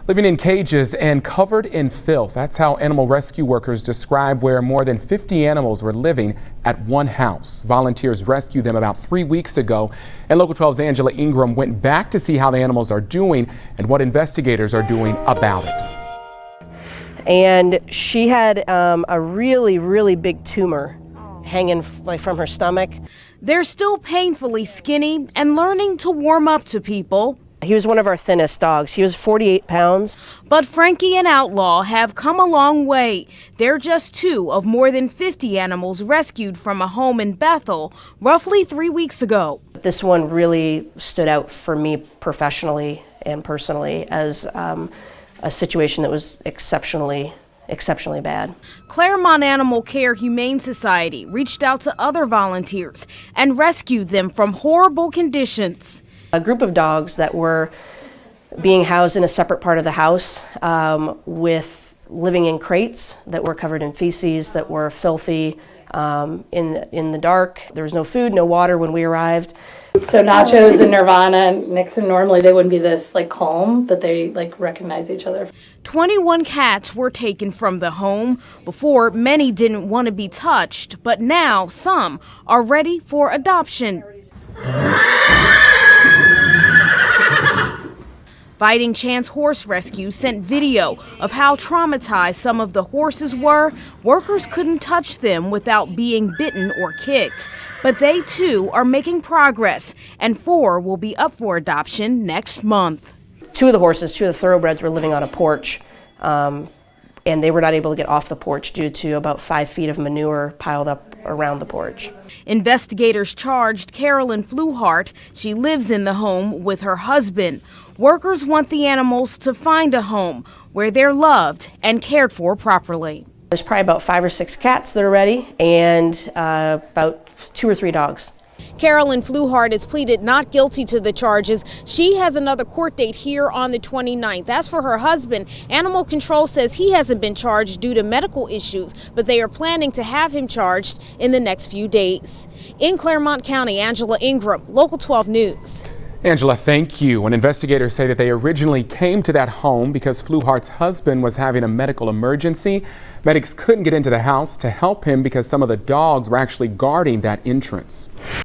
Living in cages and covered in filth. That's how animal rescue workers describe where more than 50 animals were living at one house. Volunteers rescued them about 3 weeks ago, and Local 12's Angela Ingram went back to see how the animals are doing and what investigators are doing about it. And she had a really big tumor hanging from her stomach. They're still painfully skinny and learning to warm up to people. He was one of our thinnest dogs. He was 48 pounds. But Frankie and Outlaw have come a long way. They're just two of more than 50 animals rescued from a home in Bethel roughly 3 weeks ago. This one really stood out for me professionally and personally as a situation that was exceptionally bad. Clermont Animal Care Humane Society reached out to other volunteers and rescued them from horrible conditions. A group of dogs that were being housed in a separate part of the house with living in crates that were covered in feces, that were filthy, in the dark. There was no food, no water when we arrived. So Nachos and Nirvana and Nixon, normally they wouldn't be this calm, but they recognize each other. 21 cats were taken from the home. Before, many didn't want to be touched, but now some are ready for adoption. Fighting Chance Horse Rescue sent video of how traumatized some of the horses were. Workers couldn't touch them without being bitten or kicked. But they too are making progress, and 4 will be up for adoption next month. Two of the thoroughbreds were living on a porch, and they were not able to get off the porch due to about 5 feet of manure piled up around the porch. Investigators charged Carolyn Fluhart. She lives in the home with her husband. Workers want the animals to find a home where they're loved and cared for properly. There's probably about 5 or 6 cats that are ready, and about 2 or 3 dogs. Carolyn Fluhart has pleaded not guilty to the charges. She has another court date here on the 29th. As for her husband, Animal Control says he hasn't been charged due to medical issues, but they are planning to have him charged in the next few days. In Clermont County, Angela Ingram, Local 12 News. Angela, thank you. And investigators say that they originally came to that home because Fluhart's husband was having a medical emergency. Medics couldn't get into the house to help him because some of the dogs were actually guarding that entrance.